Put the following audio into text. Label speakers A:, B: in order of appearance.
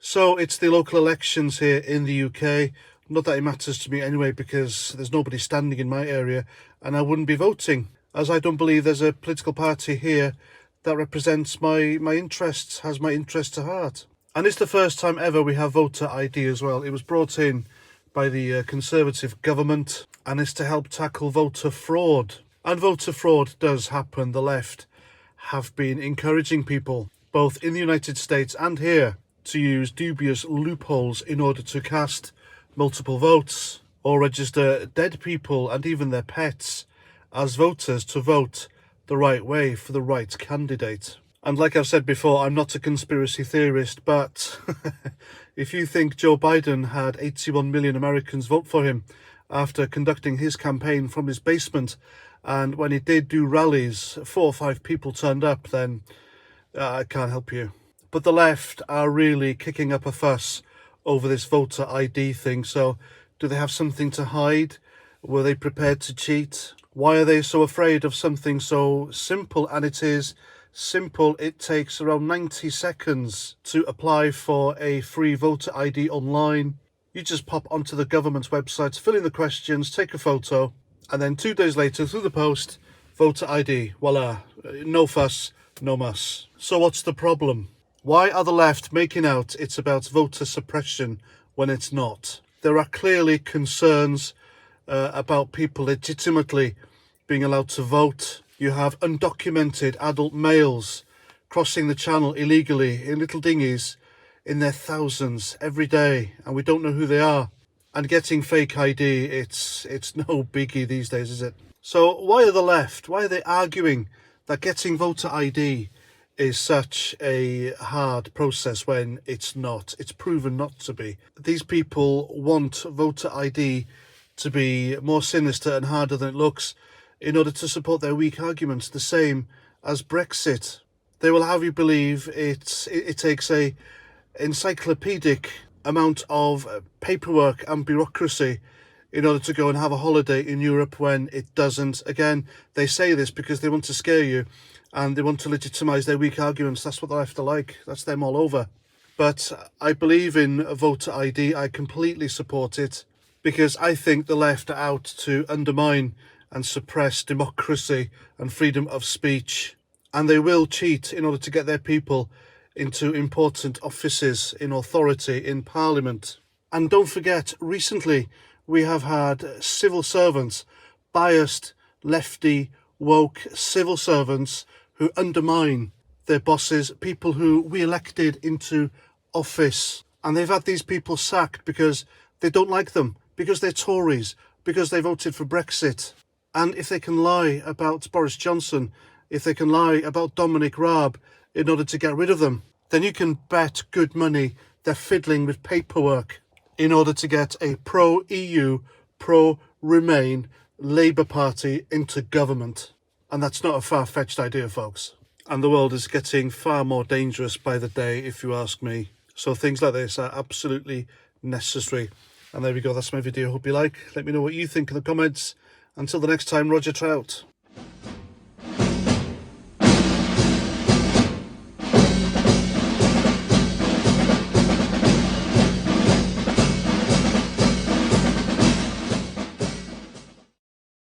A: So it's the local elections here in the UK. Not that it matters to me anyway, because there's nobody standing in my area and I wouldn't be voting, as I don't believe there's a political party here that represents my interests, has my interests to heart. And it's the first time ever we have voter ID as well. It was brought in by the Conservative government and is to help tackle voter fraud. And voter fraud does happen. The left have been encouraging people, both in the United States and here, to use dubious loopholes in order to cast multiple votes or register dead people and even their pets as voters to vote the right way for the right candidate. And like I've said before, I'm not a conspiracy theorist, but if you think Joe Biden had 81 million Americans vote for him after conducting his campaign from his basement, and when he did do rallies, 4 or 5 people turned up, then I can't help you. But the left are really kicking up a fuss over this voter ID thing. So do they have something to hide? Were they prepared to cheat? Why are they so afraid of something so simple? And it is simple. It takes around 90 seconds to apply for a free voter ID online. You just pop onto the government's website, fill in the questions, take a photo, and then 2 days later through the post, voter ID. Voila. No fuss, no muss. So what's the problem? Why are the left making out it's about voter suppression when it's not? There are clearly concerns about people legitimately being allowed to vote. You have undocumented adult males crossing the channel illegally in little dinghies in their thousands every day, and we don't know who they are. And getting fake ID, it's no biggie these days, is it? So why are the left, why are they arguing that getting voter ID is such a hard process when it's not? It's proven not to be. These people want voter ID to be more sinister and harder than it looks in order to support their weak arguments, the same as Brexit. They will have you believe it takes a encyclopedic amount of paperwork and bureaucracy in order to go and have a holiday in Europe, when it doesn't. Again, they say this because they want to scare you and they want to legitimise their weak arguments. That's what the left are like. That's them all over. But I believe in voter ID. I completely support it because I think the left are out to undermine and suppress democracy and freedom of speech. And they will cheat in order to get their people into important offices in authority in Parliament. And don't forget, recently we have had civil servants, biased, lefty, woke civil servants who undermine their bosses, people who we elected into office. And they've had these people sacked because they don't like them, because they're Tories, because they voted for Brexit. And if they can lie about Boris Johnson, if they can lie about Dominic Raab in order to get rid of them, then you can bet good money they're fiddling with paperwork in order to get a pro-EU, pro-Remain Labour Party into government. And that's not a far-fetched idea, folks. And the world is getting far more dangerous by the day, if you ask me. So things like this are absolutely necessary. And there we go, that's my video. Hope you like. Let me know what you think in the comments. Until the next time, Roger Trout.